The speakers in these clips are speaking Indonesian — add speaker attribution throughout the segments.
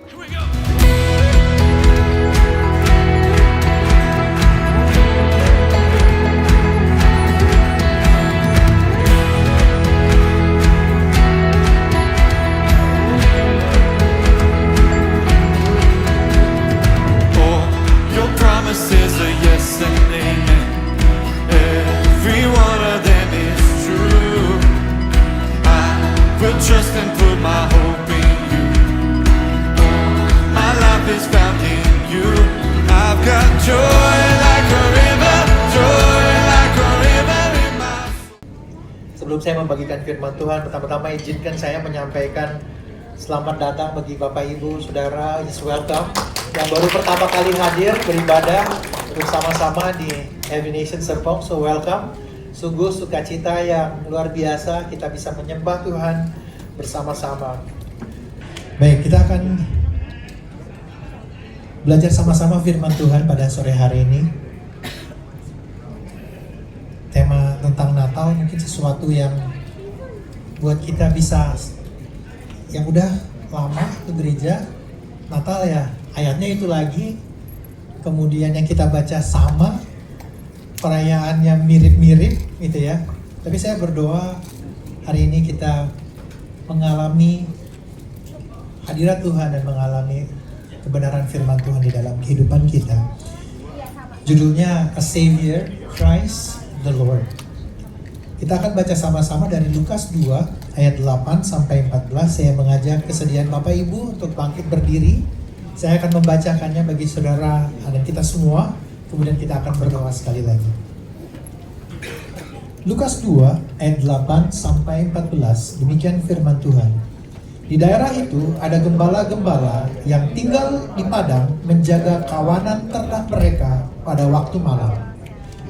Speaker 1: Here we go.
Speaker 2: Oh, your promises are yes and amen. Every one of them is true. I will trust and put my hope in you. My life is found in you. I've got joy like a river, joy like a river in my soul.
Speaker 3: Sebelum saya membagikan firman Tuhan, pertama-tama izinkan saya menyampaikan selamat datang bagi Bapak Ibu, Saudara, is welcome yang baru pertama kali hadir beribadah bersama-sama di Every Nation Serpong. So welcome. Sungguh sukacita yang luar biasa kita bisa menyembah Tuhan bersama-sama. Baik, kita akan belajar sama-sama firman Tuhan pada sore hari ini. Tema tentang Natal mungkin sesuatu yang buat kita bisa, yang udah lama ke gereja, Natal ya ayatnya itu lagi, kemudian yang kita baca sama, perayaannya mirip-mirip gitu ya. Tapi saya berdoa hari ini kita mengalami hadirat Tuhan dan mengalami kebenaran firman Tuhan di dalam kehidupan kita. Judulnya A Savior, Christ the Lord. Kita akan baca sama-sama dari Lukas 2 ayat 8 sampai 14. Saya mengajak kesediaan Bapak Ibu untuk bangkit berdiri. Saya akan membacakannya bagi saudara dan kita semua. Kemudian kita akan berdoa sekali lagi. Lukas 2 ayat 8 sampai 14. Demikian firman Tuhan. Di daerah itu ada gembala-gembala yang tinggal di padang menjaga kawanan ternak mereka pada waktu malam.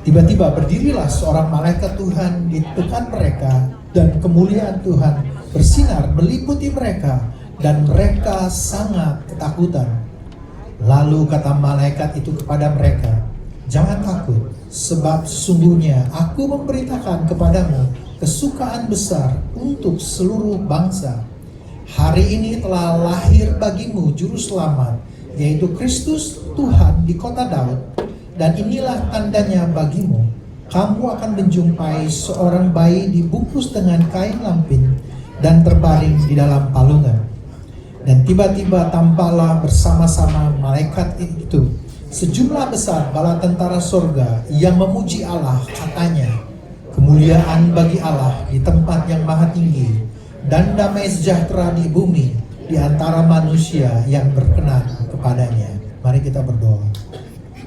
Speaker 3: Tiba-tiba berdirilah seorang malaikat Tuhan di dekat mereka, dan kemuliaan Tuhan bersinar meliputi mereka, dan mereka sangat ketakutan. Lalu kata malaikat itu kepada mereka, "Jangan takut, sebab sesungguhnya aku memberitakan kepadamu kesukaan besar untuk seluruh bangsa. Hari ini telah lahir bagimu juru selamat, yaitu Kristus Tuhan di kota Daud. Dan inilah tandanya bagimu, kamu akan menjumpai seorang bayi dibungkus dengan kain lampin dan terbaring di dalam palungan." Dan tiba-tiba tampaklah bersama-sama malaikat itu sejumlah besar bala tentara sorga yang memuji Allah, katanya, "Kemuliaan bagi Allah di tempat yang maha tinggi, dan damai sejahtera di bumi di antara manusia yang berkenan kepadanya." Mari kita berdoa.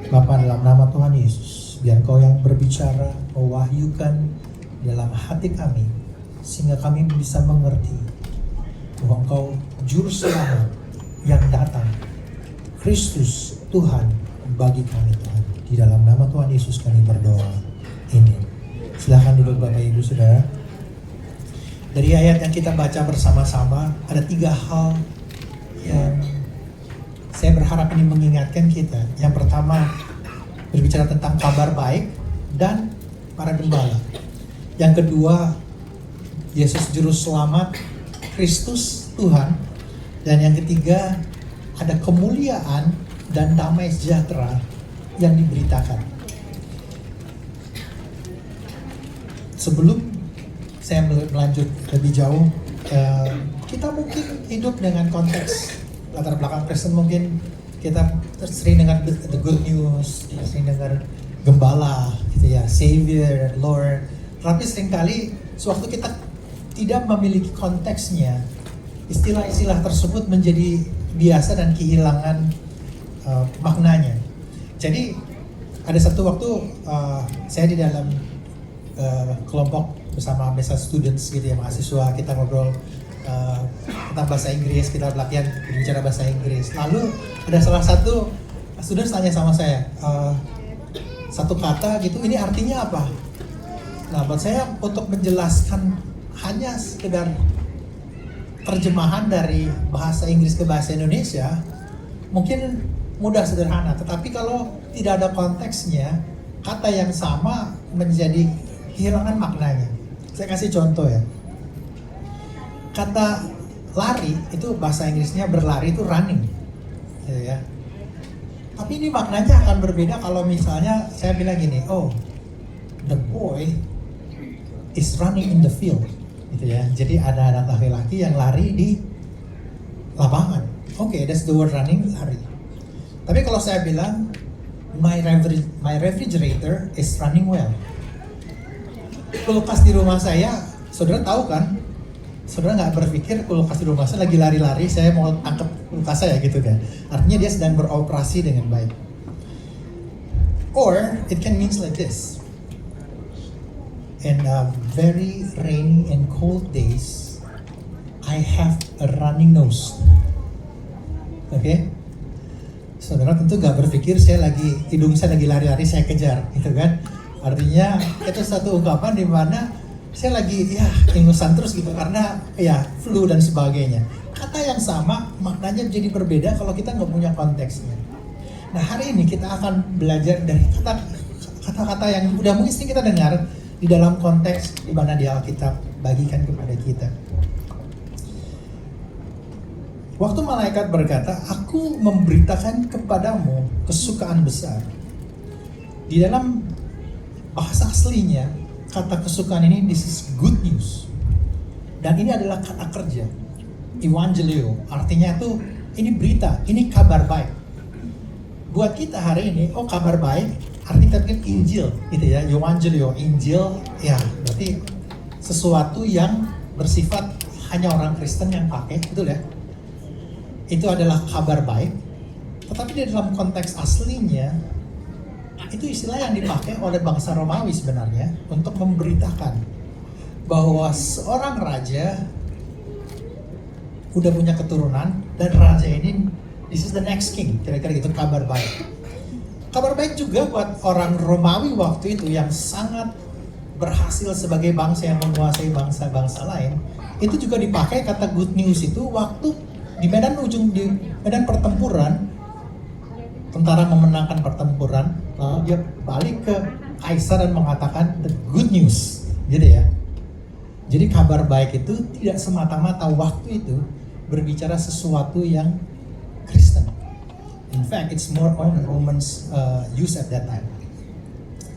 Speaker 3: Bapa, dalam nama Tuhan Yesus, biar Kau yang berbicara, mewahyukan dalam hati kami, sehingga kami bisa mengerti bahwa Engkau juru selamat yang datang, Kristus Tuhan bagi kami Tuhan. Di dalam nama Tuhan Yesus kami berdoa. Amin. Silahkan duduk Bapak Ibu Saudara. Dari ayat yang kita baca bersama-sama, ada 3 hal yang saya berharap ini mengingatkan kita. Yang pertama, berbicara tentang kabar baik dan para gembala. Yang kedua, Yesus Juru Selamat, Kristus Tuhan. Dan yang ketiga, ada kemuliaan dan damai sejahtera yang diberitakan. Sebelum saya melanjut lebih jauh, kita mungkin hidup dengan konteks latar belakang Kristen. Mungkin kita sering dengar the good news, kita sering dengar gembala gitu ya, Savior, Lord. Tapi seringkali sewaktu kita tidak memiliki konteksnya, istilah-istilah tersebut menjadi biasa dan kehilangan maknanya. Jadi ada satu waktu saya di dalam kelompok bersama biasa students gitu ya, mahasiswa, kita ngobrol tentang bahasa Inggris, kita latihan berbicara bahasa Inggris. Lalu ada salah satu student tanya sama saya, satu kata gitu, ini artinya apa? Nah, buat saya untuk menjelaskan hanya sekedar terjemahan dari bahasa Inggris ke bahasa Indonesia mungkin mudah, sederhana. Tetapi kalau tidak ada konteksnya, kata yang sama menjadi kehilangan maknanya. Saya kasih contoh ya. Kata lari itu bahasa Inggrisnya berlari itu running. gitu ya. Tapi ini maknanya akan berbeda kalau misalnya saya bilang gini, oh, the boy is running in the field, gitu ya. Jadi ada anak laki-laki yang lari di lapangan. Oke, that's the word running, lari. Tapi kalau saya bilang my refrigerator is running well. Kulkas di rumah saya, saudara tahu kan? Saudara nggak berpikir kulkas di rumah saya lagi lari-lari, saya mau tangkap kulkas saya gitu kan. Artinya dia sedang beroperasi dengan baik. Or it can mean like this. In very rainy and cold days, I have a running nose. Oke? Saudara tentu nggak berpikir hidung saya lagi lari-lari, saya kejar gitu kan. Artinya itu satu ungkapan di mana saya lagi ingusan terus gitu karena flu dan sebagainya. Kata yang sama maknanya jadi berbeda kalau kita nggak punya konteksnya. Nah, hari ini kita akan belajar dari kata-kata yang udah mungkin sering kita dengar di dalam konteks di mana di Alkitab bagikan kepada kita. Waktu malaikat berkata, aku memberitakan kepadamu kesukaan besar. Di dalam bahasa aslinya, kata kesukaan ini, this is good news. Dan ini adalah kata kerja, evangelio. Artinya tuh, ini berita, ini kabar baik. Buat kita hari ini, oh kabar baik, artinya kita Injil, gitu ya, evangelio, Injil, ya berarti sesuatu yang bersifat hanya orang Kristen yang pakai, betul ya? Itu adalah kabar baik. Tetapi di dalam konteks aslinya, itu istilah yang dipakai oleh bangsa Romawi sebenarnya untuk memberitakan bahwa seorang raja udah punya keturunan dan raja ini, this is the next king, kira-kira gitu, kabar baik. Kabar baik juga buat orang Romawi waktu itu yang sangat berhasil sebagai bangsa yang menguasai bangsa-bangsa lain. Itu juga dipakai kata good news itu waktu di medan pertempuran, tentara memenangkan pertempuran, lalu dia balik ke kaisar dan mengatakan the good news, gitu ya. Jadi kabar baik itu tidak semata-mata waktu itu berbicara sesuatu yang Kristen. In fact, it's more on Romans use at that time.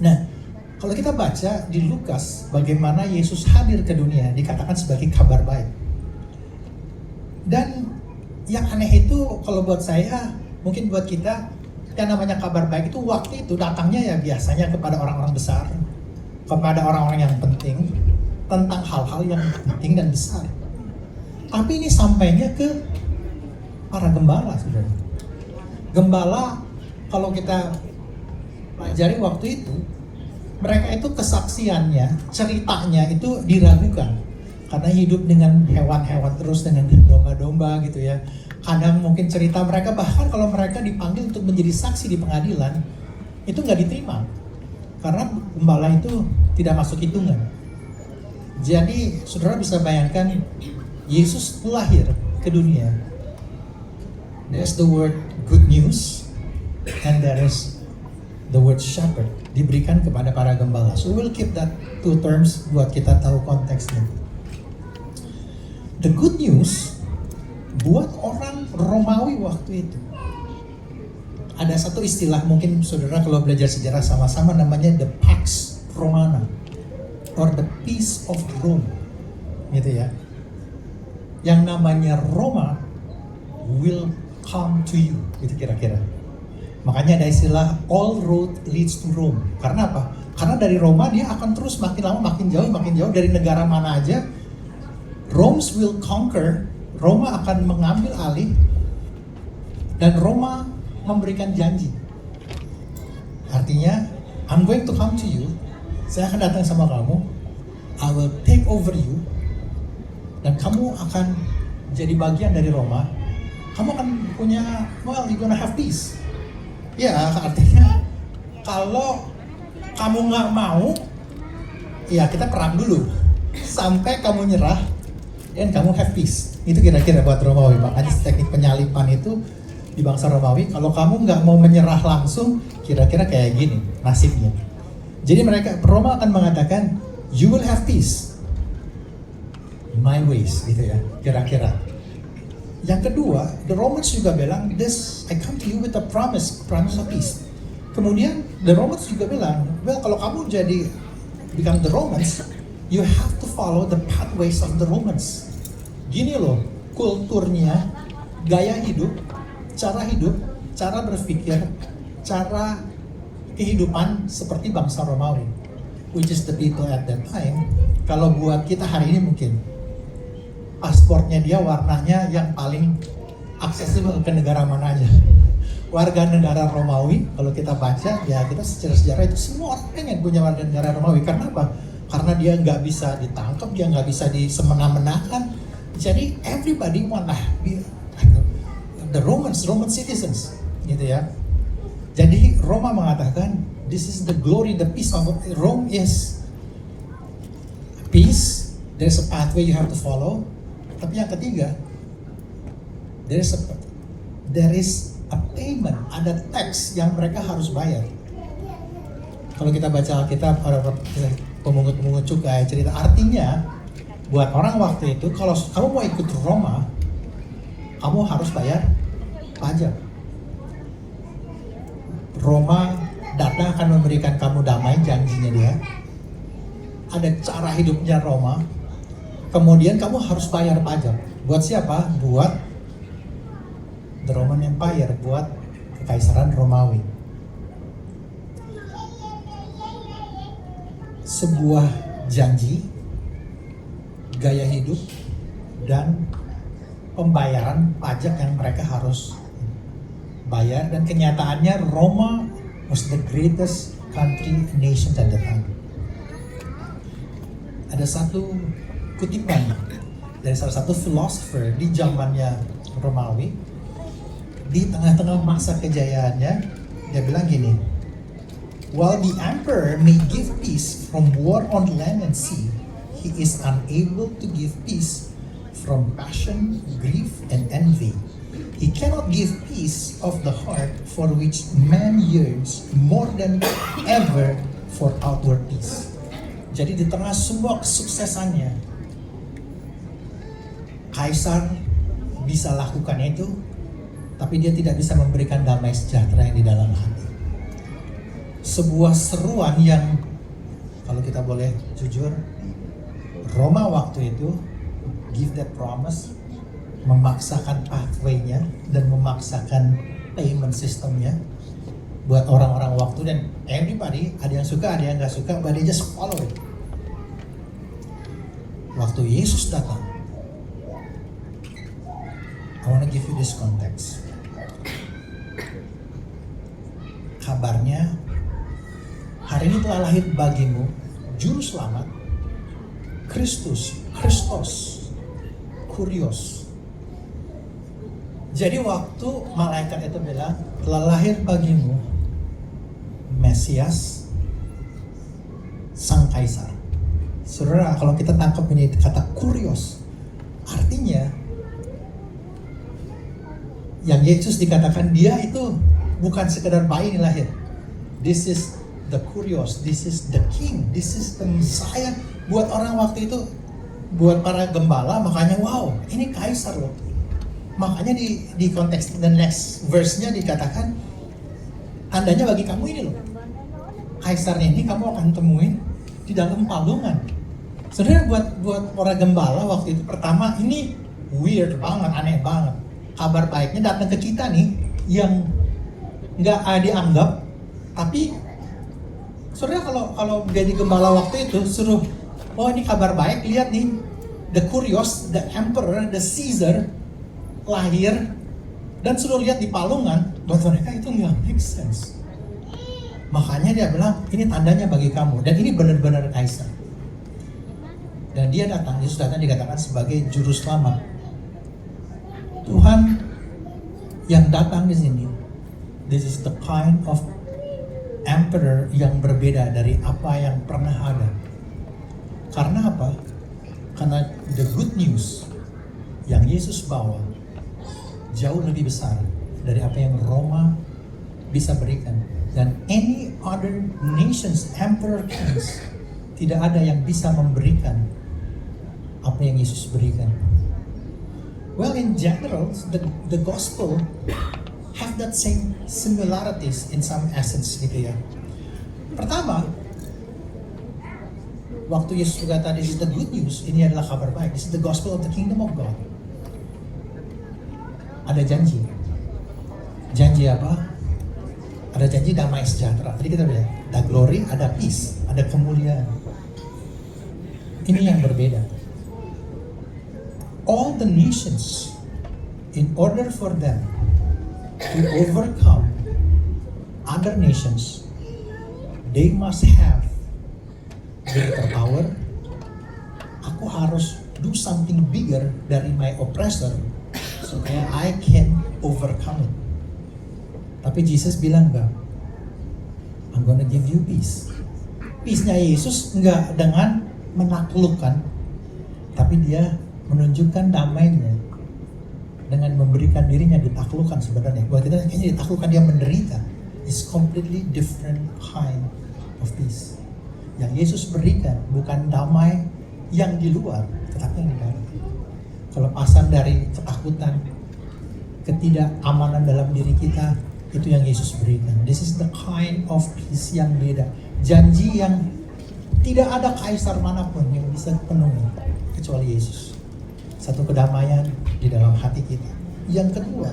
Speaker 3: Nah, kalau kita baca di Lukas bagaimana Yesus hadir ke dunia dikatakan sebagai kabar baik. Dan yang aneh itu kalau buat saya, mungkin buat kita, yang namanya kabar baik itu waktu itu datangnya ya biasanya kepada orang-orang besar, kepada orang-orang yang penting, tentang hal-hal yang penting dan besar. Tapi ini sampainya ke para gembala, saudara. Gembala, kalau kita pelajari waktu itu, mereka itu kesaksiannya, ceritanya itu diragukan. Karena hidup dengan hewan-hewan terus, dengan domba-domba gitu ya. Kadang mungkin cerita mereka, bahkan kalau mereka dipanggil untuk menjadi saksi di pengadilan, itu nggak diterima. Karena gembala itu tidak masuk hitungan. Jadi saudara bisa bayangkan, Yesus lahir ke dunia. There's the word good news, and there is the word shepherd. Diberikan kepada para gembala. So we'll keep that two terms buat kita tahu konteksnya. The good news buat orang Romawi waktu itu, ada satu istilah, mungkin saudara kalau belajar sejarah sama-sama, namanya the Pax Romana or the Peace of Rome, gitu ya. Yang namanya Roma will come to you, gitu kira-kira. Makanya ada istilah all road leads to Rome. Karena apa? Karena dari Roma dia akan terus makin lama makin jauh dari negara mana aja. Rome will conquer, Roma akan mengambil alih, dan Roma memberikan janji. Artinya, I'm going to come to you, saya akan datang sama kamu, I will take over you, dan kamu akan jadi bagian dari Roma, kamu akan punya, well, you're gonna have peace. Ya, artinya, kalau kamu nggak mau, ya kita perang dulu, sampai kamu nyerah, dan kamu have peace. Itu kira-kira buat Romawi. Makanya teknik penyalipan itu di bangsa Romawi, kalau kamu nggak mau menyerah langsung, kira-kira kayak gini nasibnya. Jadi Roma akan mengatakan, you will have peace my ways, gitu ya, kira-kira. Yang kedua, the Romans juga bilang, this I come to you with a promise of peace. Kemudian the Romans juga bilang, well kalau kamu jadi become the Romans, you have to follow the pathways of the Romans. Gini loh, kulturnya, gaya hidup, cara berpikir, cara kehidupan seperti bangsa Romawi, which is the people at that time. Kalau buat kita hari ini mungkin pasportnya dia warnanya yang paling aksesibel ke negara mana aja. Warga negara Romawi, kalau kita baca ya kita secara sejarah itu semua orang pengen punya warga negara Romawi. Karena apa? Karena dia nggak bisa ditangkap, dia nggak bisa disemena-menakan. Jadi everybody wanna be the Roman citizens, gitu ya. Jadi Roma mengatakan, this is the glory, the peace of Rome is peace. There's a pathway you have to follow. Tapi yang ketiga, there is a payment, ada tax yang mereka harus bayar. Kalau kita baca Alkitab, pemungut cukai cerita, artinya buat orang waktu itu, kalau kamu mau ikut Roma, kamu harus bayar pajak. Roma datang akan memberikan kamu damai, janjinya dia. Ada cara hidupnya Roma. Kemudian kamu harus bayar pajak. Buat siapa? Buat the Roman Empire, buat Kekaisaran Romawi. Sebuah janji, gaya hidup, dan pembayaran pajak yang mereka harus bayar. Dan kenyataannya Roma was the greatest country nation at the time. Ada satu kutipan dari salah satu philosopher di zamannya Romawi, di tengah-tengah masa kejayaannya, dia bilang gini, while the emperor may give peace from war on land and sea, he is unable to give peace from passion, grief, and envy. He cannot give peace of the heart for which man yearns more than ever for outward peace. Jadi di tengah semua kesuksesannya, Kaisar bisa lakukan itu, tapi dia tidak bisa memberikan damai sejahtera yang di dalam hati. Sebuah seruan yang, kalau kita boleh jujur, Roma waktu itu give that promise, memaksakan pathway-nya dan memaksakan payment system-nya buat orang-orang waktu, dan everybody, ada yang suka, ada yang nggak suka, but they just follow it. Waktu Yesus datang, I want to give you this context. Kabarnya, hari ini telah lahir bagimu Juru Selamat, Kristus, Kurios. Jadi waktu malaikat itu bilang, telah lahir bagimu Mesias, Sang Kaisar. Saudara, kalau kita tangkap ini kata Kurios, artinya yang Yesus dikatakan dia itu bukan sekedar bayi yang lahir. This is the Kurios, this is the King, this is the Messiah. Buat orang waktu itu, buat para gembala, makanya wow, ini Kaisar loh. Makanya di konteks the next verse-nya dikatakan, tandanya bagi kamu ini loh, Kaisarnya ini kamu akan temuin di dalam palungan. Saudara, buat para gembala waktu itu, pertama ini weird banget, aneh banget. Kabar baiknya datang ke kita nih, yang nggak dianggap, tapi saudara kalau jadi gembala waktu itu suruh, oh ini kabar baik, lihat nih, the Kurios, the Emperor, the Caesar lahir, dan suruh lihat di palungan. Buat mereka itu nggak make sense. Makanya dia bilang, ini tandanya bagi kamu, dan ini benar-benar Kaisar. Dan dia datang, Yesus datang dikatakan sebagai Juru Selamat. Tuhan yang datang di sini, this is the kind of emperor yang berbeda dari apa yang pernah ada. Karena apa? Karena the good news yang Yesus bawa jauh lebih besar dari apa yang Roma bisa berikan. Dan any other nations, emperor, kings, tidak ada yang bisa memberikan apa yang Yesus berikan. Well, in general, the gospel have that same similarities in some essence gitu ya. Pertama, waktu Yesus berkata, this is the good news, ini adalah kabar baik. This is the gospel of the kingdom of God. Ada janji. Janji apa? Ada janji damai sejahtera. Tadi kita bilang, ada glory, ada peace, ada kemuliaan. Ini yang berbeda. All the nations, in order for them to overcome other nations, they must have greater power. Aku harus do something bigger dari my oppressor supaya I can overcome it. Tapi Jesus bilang enggak. I'm gonna give you peace. Peace-nya Yesus enggak dengan menaklukkan, tapi dia menunjukkan damainya dengan memberikan dirinya ditaklukkan sebenarnya. Buat kita kayaknya ditaklukkan, dia menderita. It's completely different kind of peace. Yang Yesus berikan bukan damai yang di luar, tetapi yang di dalam. Kelepasan dari ketakutan, ketidakamanan dalam diri kita, itu yang Yesus berikan. This is the kind of peace yang beda. Janji yang tidak ada kaisar manapun yang bisa penuhi kecuali Yesus. Satu kedamaian di dalam hati kita. Yang kedua,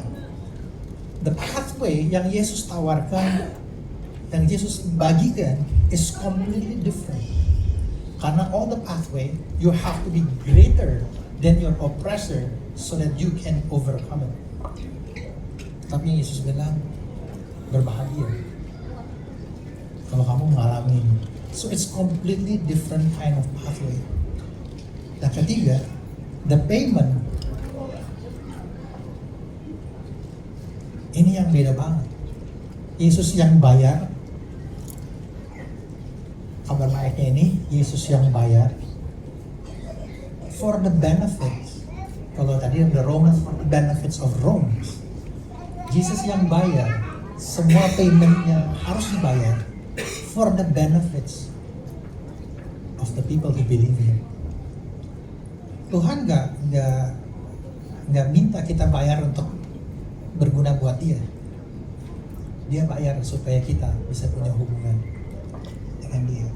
Speaker 3: the pathway yang Yesus tawarkan, yang Yesus bagikan is completely different. Karena all the pathway, you have to be greater than your oppressor so that you can overcome it. Tapi Yesus bilang, berbahagia kalau kamu mengalami ini. So it's completely different kind of pathway. Dan ketiga, the payment. Ini yang beda banget. Yesus yang bayar. Kabar baiknya ini, Yesus yang bayar for the benefits. Kalau tadi the Romans, for the benefits of Rome. Jesus yang bayar. Semua paymentnya harus dibayar for the benefits of the people who believe in. Tuhan nggak minta kita bayar untuk berguna buat Dia. Dia bayar supaya kita bisa punya hubungan dengan Dia.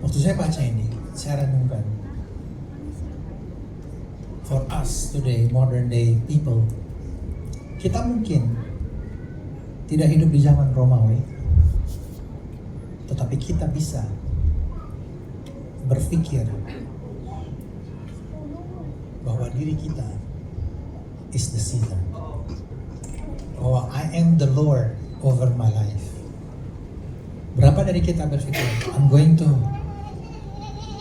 Speaker 3: Waktu saya baca ini, saya renungkan. For us today, modern day people, kita mungkin tidak hidup di zaman Romawi, tetapi kita bisa berpikir bahwa diri kita is the Caesar. Bahwa I am the Lord over my life. Berapa dari kita berpikir, I'm going to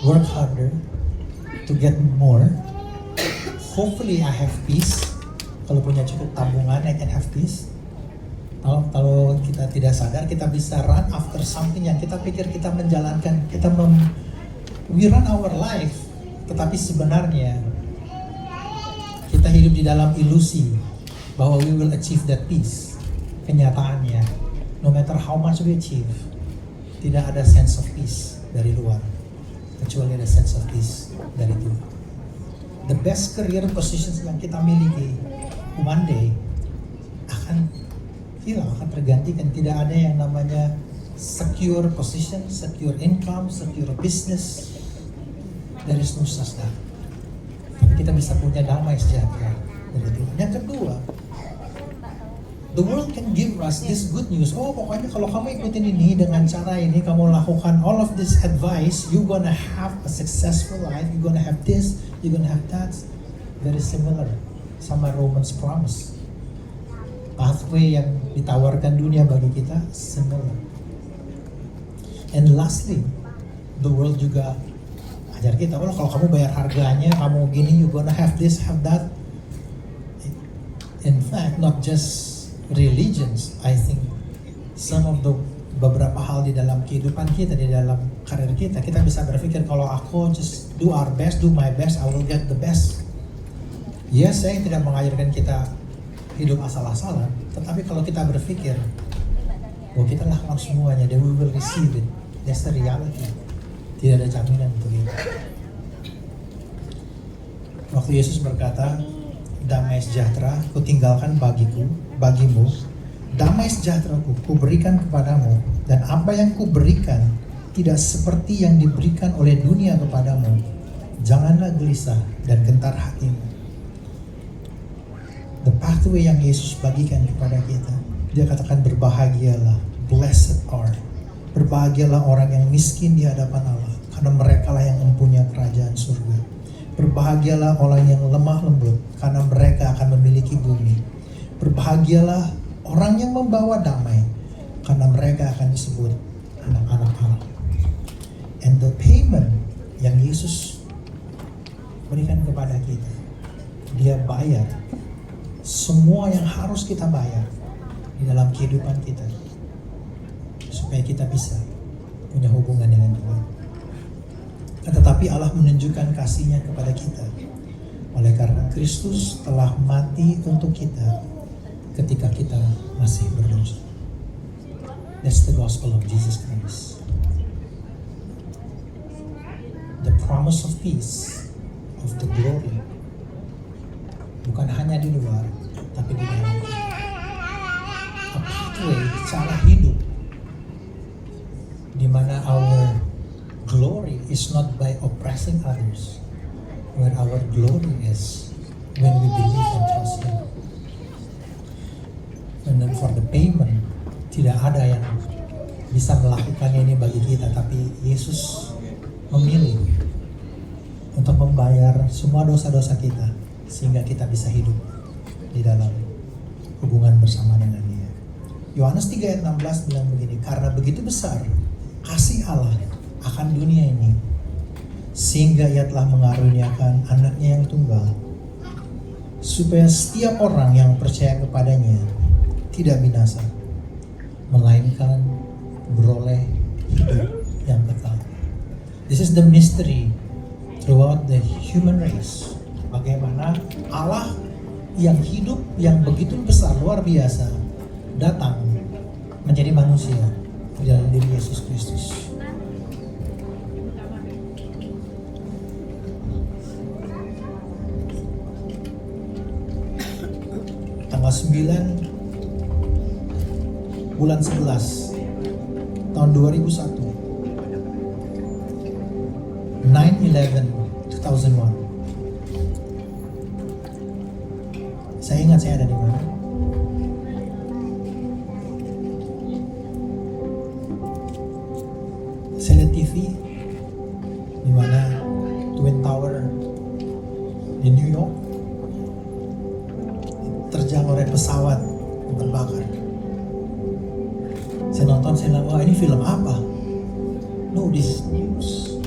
Speaker 3: work harder to get more. Hopefully I have peace. Kalau punya cukup tabungan, I can have peace. Kalau kita tidak sadar, kita bisa run after something yang kita pikir kita menjalankan. We run our life, tetapi sebenarnya kita hidup di dalam ilusi bahwa we will achieve that peace. Kenyataannya, no matter how much we achieve, tidak ada sense of peace dari luar, kecuali ada sense of peace dari Tuhan. The best career positions yang kita miliki, one day akan hilang, akan tergantikan. Tidak ada yang namanya secure position, secure income, secure business. There is no such thing. Tapi kita bisa punya damai sejahtera dari Tuhan. Yang kedua, the world can give us this good news. Oh, pokoknya kalau kamu ikutin ini dengan cara ini, kamu lakukan all of this advice, you gonna have a successful life. You gonna have this, you gonna have that. Very similar sama Romans promise. Pathway yang ditawarkan dunia bagi kita similar. And lastly, the world juga ajar kita, oh kalau kamu bayar harganya, kamu gini, you gonna have this, have that. In fact, not just religions, I think some of the beberapa hal di dalam kehidupan kita, di dalam karir kita bisa berpikir kalau aku just do our best, do my best, I will get the best. Yes, saya tidak mengajarkan kita hidup asal-asalan, tetapi kalau kita berpikir bahwa kita lakukan semuanya, then we will receive it. That's the reality. Tidak ada jaminan untuk itu. Waktu Yesus berkata, damai sejahtera kutinggalkan bagimu, damai sejahtera kuberikan kepadamu, dan apa yang kuberikan tidak seperti yang diberikan oleh dunia kepadamu. Janganlah gelisah dan gentar hatimu. The pathway yang Yesus bagikan kepada kita, dia katakan berbahagialah, blessed are. Berbahagialah orang yang miskin di hadapan Allah, karena mereka lah yang mempunyai kerajaan surga. Berbahagialah orang yang lemah lembut, karena mereka akan memiliki bumi. Berbahagialah orang yang membawa damai, karena mereka akan disebut anak-anak Allah. And the payment yang Yesus berikan kepada kita, dia bayar semua yang harus kita bayar di dalam kehidupan kita, supaya kita bisa punya hubungan dengan Tuhan. Tetapi Allah menunjukkan kasih-Nya kepada kita oleh karena Kristus telah mati untuk kita ketika kita masih berdosa. That's the gospel of Jesus Christ. The promise of peace, of the glory, bukan hanya di luar, tapi di dalam kita. A pathway, cara hidup, di mana our glory is not by oppressing others, where our glory is when we believe and trust Him. And then for the payment, tidak ada yang bisa melakukannya ini bagi kita, tapi Yesus memilih untuk membayar semua dosa-dosa kita, sehingga kita bisa hidup di dalam hubungan bersama dengan Dia. Yohanes 3 ayat 16 bilang begini, karena begitu besar kasih Allah akan dunia ini, sehingga Ia telah mengaruniakan anaknya yang tunggal, supaya setiap orang yang percaya kepadanya tidak binasa, melainkan beroleh hidup yang kekal. This is the mystery throughout the human race. Bagaimana Allah yang hidup, yang begitu besar, luar biasa, datang menjadi manusia di dalam diri Yesus Kristus. Tanggal 9 bulan 11 tahun 2001, 9/11/2001. Saya ingat saya ada di mana. Saya lihat TV di mana Twin Tower di New York terjang oleh pesawat yang terbakar. Saya nonton, saya bilang, wah ini film apa? No, this is news.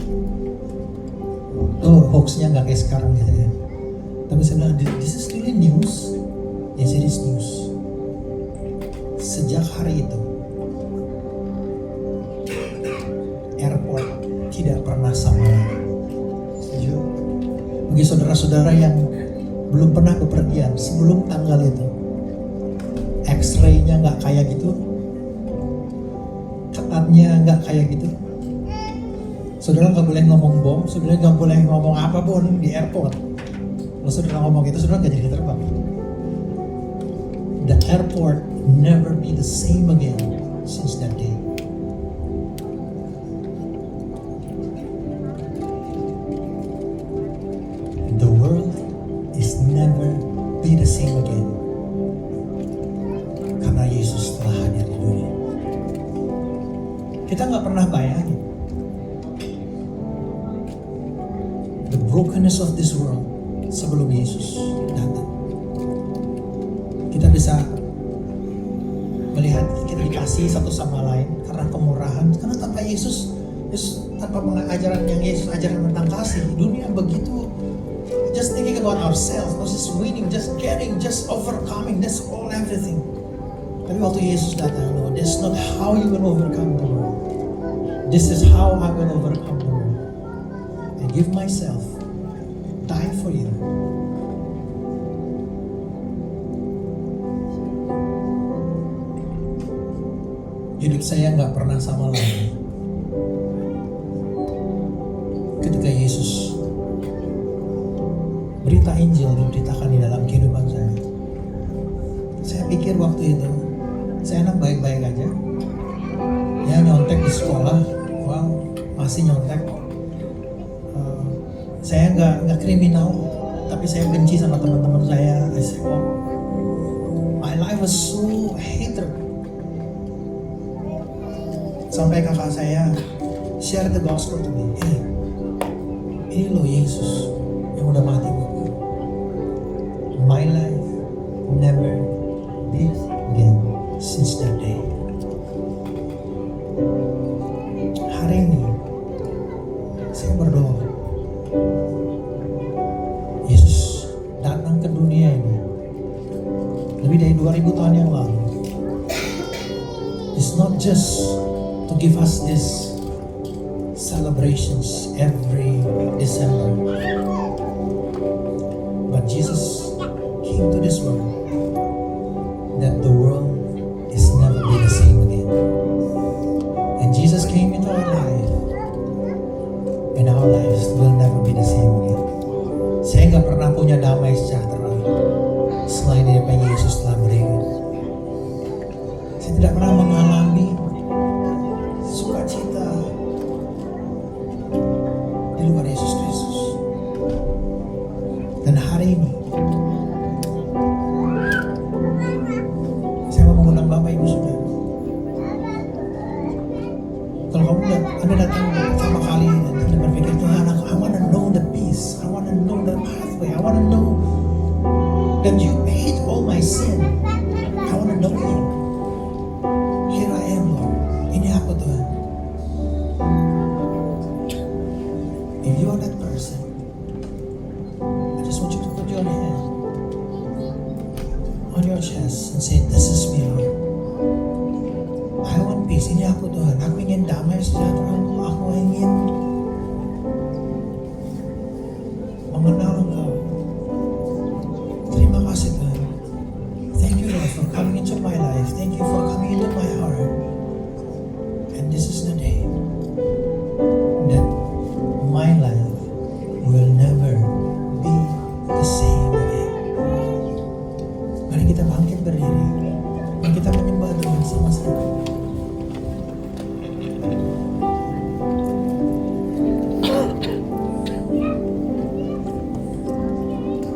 Speaker 3: Oh, hoaxnya nggak kayak sekarang gitu ya. Tapi saya bilang, this is really news. Yes, it is news. Sejak hari itu, airport tidak pernah sama lagi. Setuju? Bagi saudara-saudara yang belum pernah bepergian sebelum tanggal itu, X-ray-nya nggak kayak gitu, ketatnya nggak kayak gitu. Saudara nggak boleh ngomong bom, saudara nggak boleh ngomong apapun di airport. Kalau saudara ngomong itu, saudara nggak jadi terbang. The airport never be the same again since that day. The world is never be the same again karena Yesus telah hadir di dunia. Kita nggak pernah bayangin the brokenness of this world sebelum Yesus datang. Kita bisa melihat kita dikasih satu sama lain karena kemurahan, karena tanpa Yesus tanpa pengajaran yang Yesus ajarkan tentang kasih, dunia begitu just thinking about ourselves, just winning, just getting, just overcoming, that's all everything. Tapi waktu Yesus datang, no, that's not how you will overcome the world. This is how I will overcome the world. I give myself, die for you. Hidup saya nggak pernah sama lagi ketika Yesus beritahu miracle diberitakan di dalam kehidupan saya. Saya pikir waktu itu saya anak baik-baik aja, ya nyontek di sekolah, masih nyontek. Saya nggak kriminal, tapi saya benci sama teman-teman saya. I said, my life was so hater. Sampai kakak saya share the gospel to me. Hey, ini loh Yesus yang udah mati buat gue. My life never did again since that day. Hari ini saya berdoa, Yesus datang ke dunia ini lebih dari 2000 tahun yang lalu. It's not just to give us this celebrations every December, but Jesus came to this world that the world is never be the same again. And Jesus came into our life, and our lives will never be the same again. Saya nggak pernah punya damai sejahtera selain dari apa yang Yesus telah berikan. Saya tidak pernah mengalami sukacita di luar Yesus Kristus. Dan hari ini saya mau mengundang Bapak Ibu Saudara. Kalau Anda datang pertama kali dan Anda berpikir, Tuhan, I want to know the peace, I want to know the pathway, I want to know that you paid all my sin, I want to know you. Here I am, Lord. Ini aku, Tuhan. If you are that person, I just want you to put your hand on your chest and say, this is me, Lord. I want peace. Ini aku, Tuhan. Aku ingin damai sejahtera. Aku ingin mengenal Engkau. Terima kasih, Tuhan. Thank you, Lord, for coming into my life. Thank you for coming into my heart. And this is the day that my life will never be the same again. Mari kita bangkit berdiri. Mari kita menyembah Tuhan sama-sama.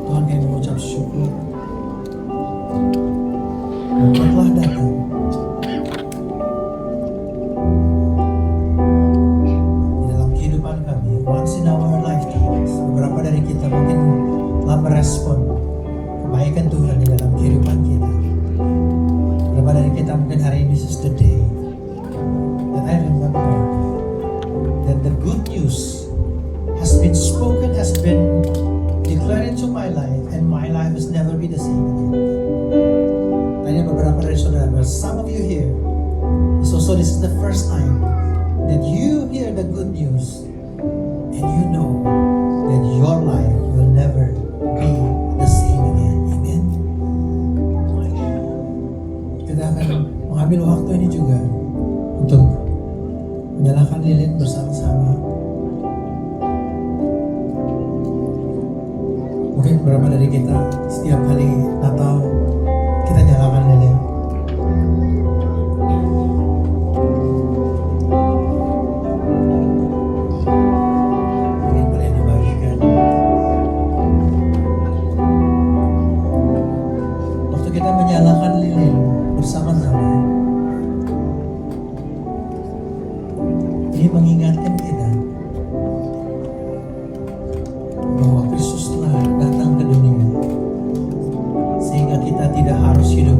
Speaker 3: Tuhan, kami mengucap syukur Engkau telah datang di dalam kehidupan kami once in our lifetimes. Beberapa dari kita mungkin telah merespon kebaikan Tuhan di dalam kehidupan kita. Beberapa dari kita mungkin hari ini, this is the day that I remember that the good news has been spoken, has been declared into my life, and my life will never be the same again. Tanya beberapa dari saudara, but some of you here, so this is the first time that you hear the good news, and you know that your life will never be the same again. Amen. Kita akan mengambil waktu ini juga untuk menyalakan lilin bersama-sama. Mungkin beberapa dari kita setiap kali Natal kita nyalakan lilin. Mungkin boleh dibagikan. Waktu kita menyalakan lilin bersama-sama, ini mengingatkan kita bahwa Kristus telah datang ke dunia sehingga kita tidak harus hidup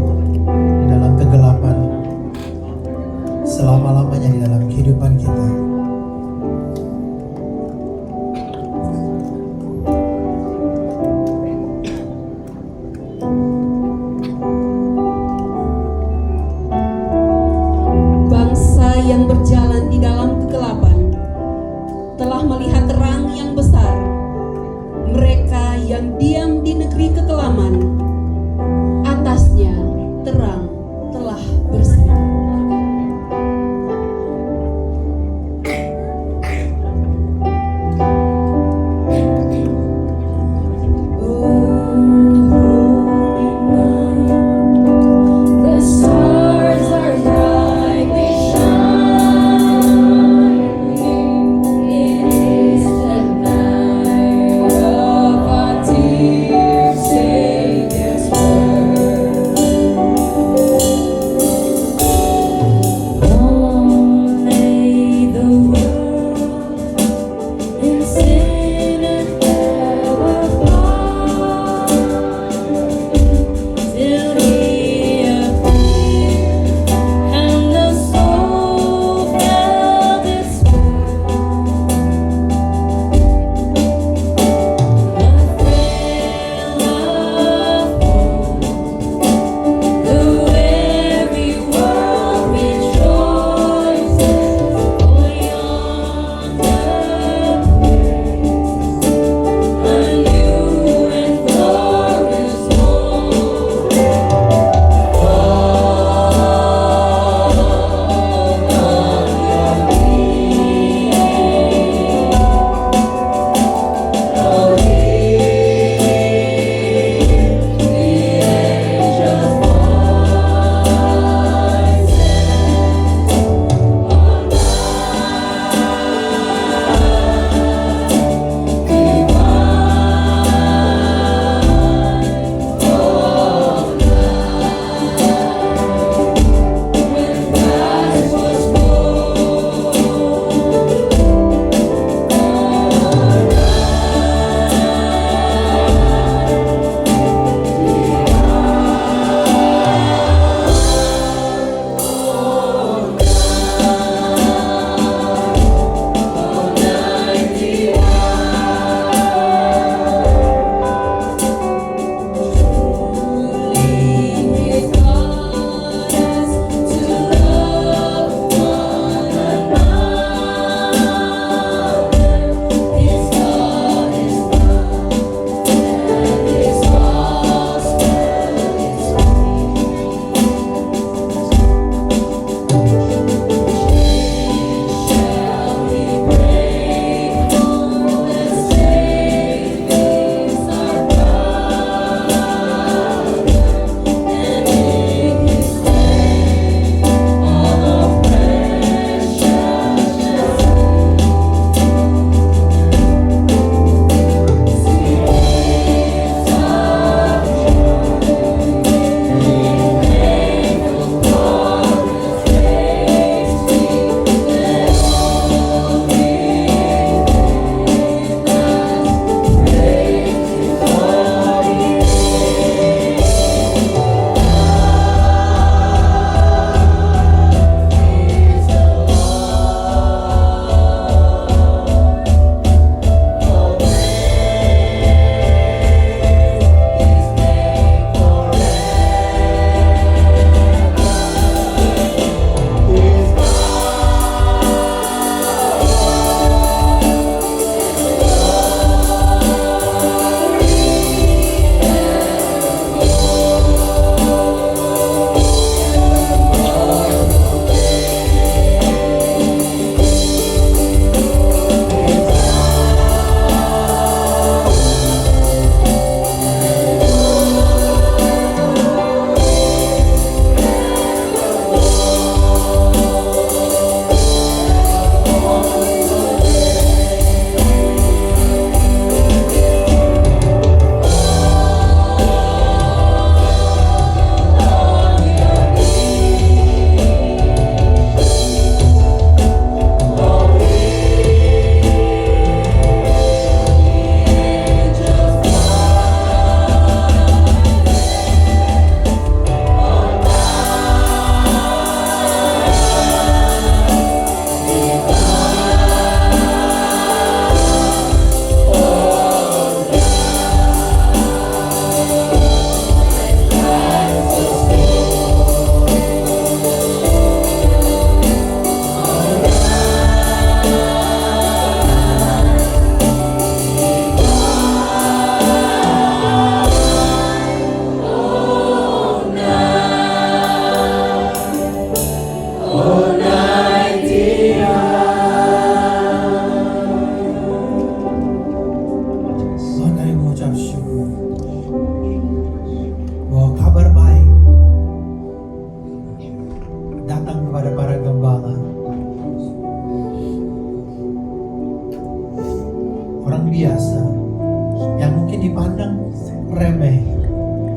Speaker 3: remeh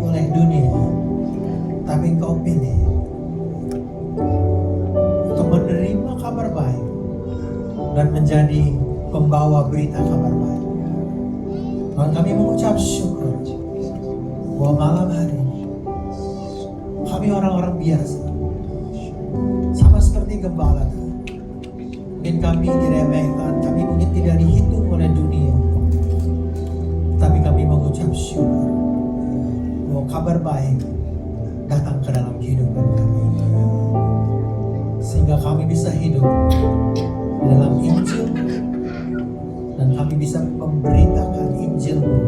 Speaker 3: oleh dunia, tapi engkau pilih untuk menerima kabar baik dan menjadi pembawa berita kabar baik. Tuhan, kami mengucap syukur bahwa malam hari ini kami orang-orang biasa, sama seperti gembala. Mungkin kami diremehkan, kami mungkin tidak dihitung oleh dunia, tapi kami mengucap syukur bahwa kabar baik datang ke dalam kehidupan kami, sehingga kami bisa hidup di dalam Injil dan kami bisa memberitakan Injil-Mu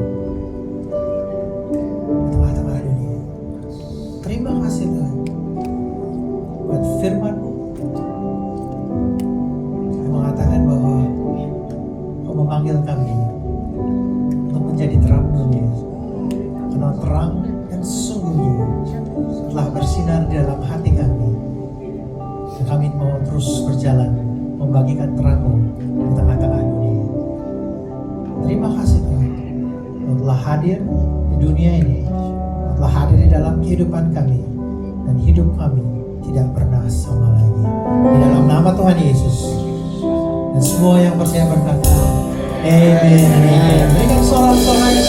Speaker 3: di tengah-tengah dunia. Terima kasih Tuhan buat firman-Mu yang mengatakan bahwa Kau memanggil kami untuk menjadi terang dunia, karena terang yang sesungguhnya telah bersinar di dalam hati kami, dan kami mau terus berjalan membagikan terang-Mu di tengah-tengah dunia. Terima kasih Tuhan, Kau telah hadir di dunia ini, Kau telah hadir di dalam kehidupan kami, dan hidup kami tidak pernah sama lagi. Di dalam nama Tuhan Yesus, dan semua yang percaya berkata, Amen. Berikan sorak-sorai.